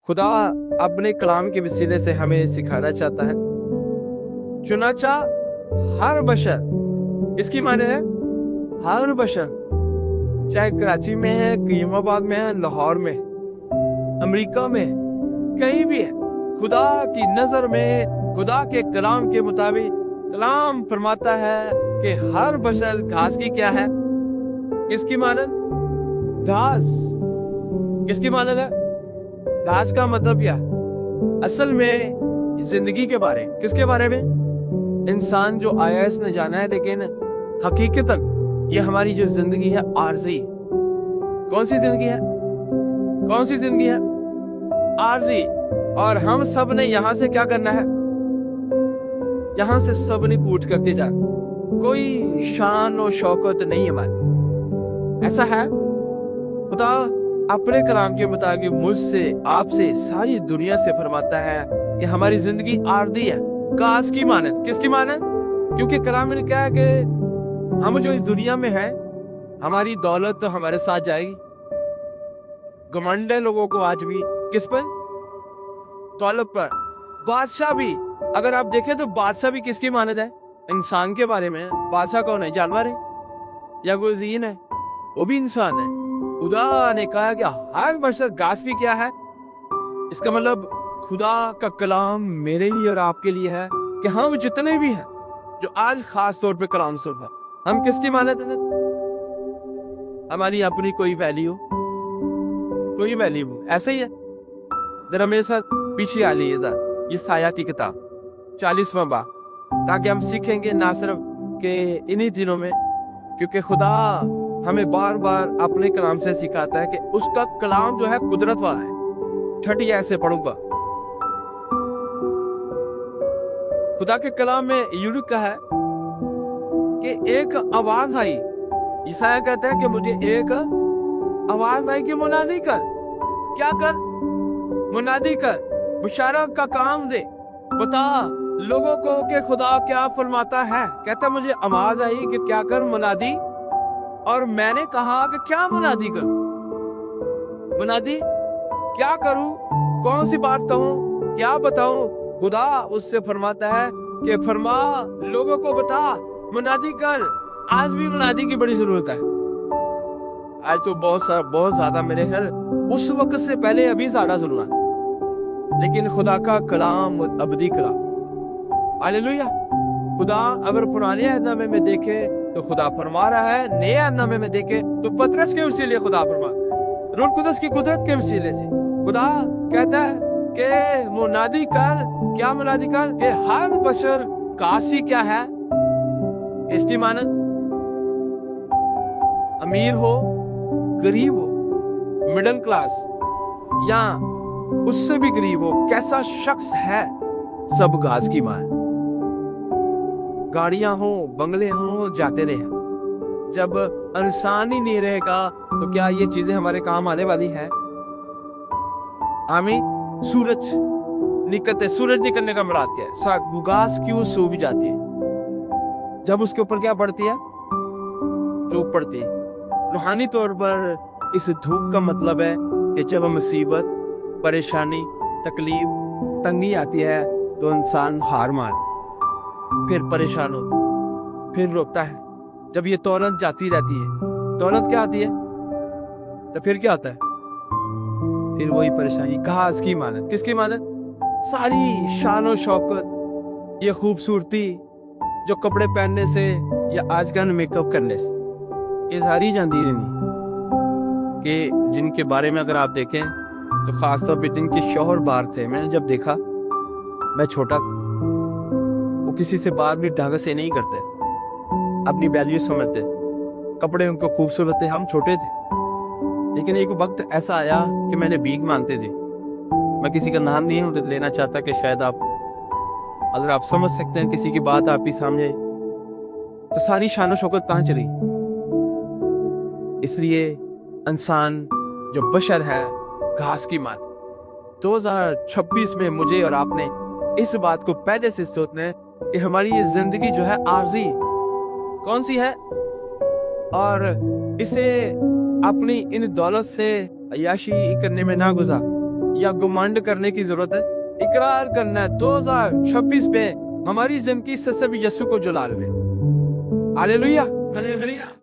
खुदा अपने कलाम के वसीले से हमें सिखाना चाहता है। चुनाचा हर बशर, इसकी माने है हर बशर, चाहे कराची में है, क़रीमाबाद में है, लाहौर में, अमेरिका में, कहीं भी है, खुदा की नजर में खुदा के कलाम के मुताबिक कलाम फरमाता है कि हर बशर घास की क्या है, किसकी मानद, घास, किसकी मानद है, घास का मतलब क्या, असल में जिंदगी के बारे, किसके बारे में, इंसान जो आया है इसने जाना है, लेकिन हकीकतन ये हमारी जो जिंदगी है आरजी, कौन सी जिंदगी है, कौन सी जिंदगी है, आरजी। और हम सब ने यहां से क्या करना है, यहां से सब ने कूच करके जा, कोई शान और शौकत नहीं है हमारी, ऐसा है। खुदा अपने कलाम के मुताबिक मुझसे, आपसे, सारी दुनिया से फरमाता है कि हमारी जिंदगी आरजी है, घास की मानद, किसकी मानद, क्योंकि कलाम ने कहा है कि हम जो इस दुनिया में है, हमारी दौलत तो हमारे साथ जाएगी। घमंड है लोगों को आज भी, किस पर, दौलत पर। बादशाह भी, अगर आप देखें तो बादशाह भी किसकी मानद है, इंसान के बारे में। बादशाह कौन है, जानवर है या कोई जीन है, वो भी इंसान है। खुदा ने कहा कि हर बशर घास भी क्या है, इसका मतलब खुदा का कलाम मेरे लिए और आपके लिए है कि हम जितने भी हैं जो आज खास तौर पे कलाम सुन रहे, हम किसकी मानद है, हमारी अपनी कोई वैल्यू, कोई वैल्यू ऐसे ही है। जरा मेरे साथ पीछे आ लीजिएगा, ये साया की किताब 40वां बाब, ताकि हम सीखेंगे ना सिर्फ के इन्हीं दिनों में, क्योंकि खुदा हमें बार बार अपने कलाम से सिखाता है कि उसका कलाम जो है कुदरत वाला है। छठी ऐसे पढ़ूंगा, खुदा के कलाम में यूं लिखा है कि एक आवाज आई, ईसाया कहता है कि मुझे एक आवाज आई कि मुनादी कर, क्या कर, मुनादी कर, बशारत का काम दे, बता लोगों को कि खुदा क्या फरमाता है। कहता है मुझे आवाज आई कि क्या कर, मुनादी, और मैंने कहा कि क्या मुनादी करूं, मुनादी क्या करूं, कौन सी बात कहूं, क्या बताऊं। खुदा उससे फरमाता है कि फरमा लोगों को बता, मुनादी कर। आज भी मुनादी की बड़ी जरूरत है, आज तो बहुत ज्यादा, मेरे ख्याल उस वक्त से पहले अभी ज्यादा जरूरत है, लेकिन खुदा का कलाम अबदी कलाम, हालेलुया। खुदा अगर पुराने अहदनामे में देखे तो खुदा फरमा रहा है, नए अहदनामे में देखे तो पतरस के वसीले खुदा फरमा, रूह कुदस की कुदरत के वसीले से खुदा कहता है कि मुनादी कर, क्या मुनादी कर, कि हर बशर काशी क्या है, इसकी मानद, अमीर हो, गरीब हो, मिडिल क्लास या उससे भी गरीब हो, कैसा शख्स है, सब घास की मां है। गाड़ियां हो, बंगले हो, जाते रहे, जब इंसान ही नहीं रहेगा तो क्या ये चीजें हमारे काम आने वाली है। आमीन। सूरज निकलते, सूरज निकलने का मुराद क्या है, घास क्यों सो भी जाती है जब उसके ऊपर क्या पड़ती है, धूप पड़ती है। रूहानी तौर पर इस धूप का मतलब है कि जब मुसीबत, परेशानी, तकलीफ, तंगी आती है तो इंसान हार मान, फिर परेशान हो, फिर रोकता है। जब ये दौलत जाती रहती है, दौलत क्या आती है, तो फिर क्या आता है, फिर वही परेशानी। घास की मानद, किसकी मानद, सारी शान और शौकत, ये खूबसूरती जो कपड़े पहनने से या आजकल मेकअप करने से, ये सारी जाती नहीं, कि जिनके बारे में अगर आप देखें तो खासतौर पर जिनके शौहर बाहर थे, मैंने जब देखा, मैं छोटा, वो किसी से बात भी ढंग से नहीं करते, अपनी वैल्यू समझते, कपड़े उनको खूबसूरत थे, हम छोटे थे। लेकिन एक वक्त ऐसा आया कि मैंने भीख मांगते थे, मैं किसी का नाम नहीं लेना चाहता कि शायद आप, अगर आप समझ सकते हैं किसी की बात आप ही सामने, तो सारी शान शौकत कहाँ चली। इसलिए इंसान जो बशर है घास की मान। 2026 में मुझे और आपने इस बात को पहले से सोचना है कि हमारी ये जिंदगी जो है आरजी, कौन सी है, और इसे अपनी इन दौलत से अय्याशी करने में ना गुजार, یا گمانڈ کرنے کی ضرورت ہے. اقرار کرنا ہے 2026 میں ہماری زندگی سے سب یسوع کو جلال میں. ہاللیلویہ.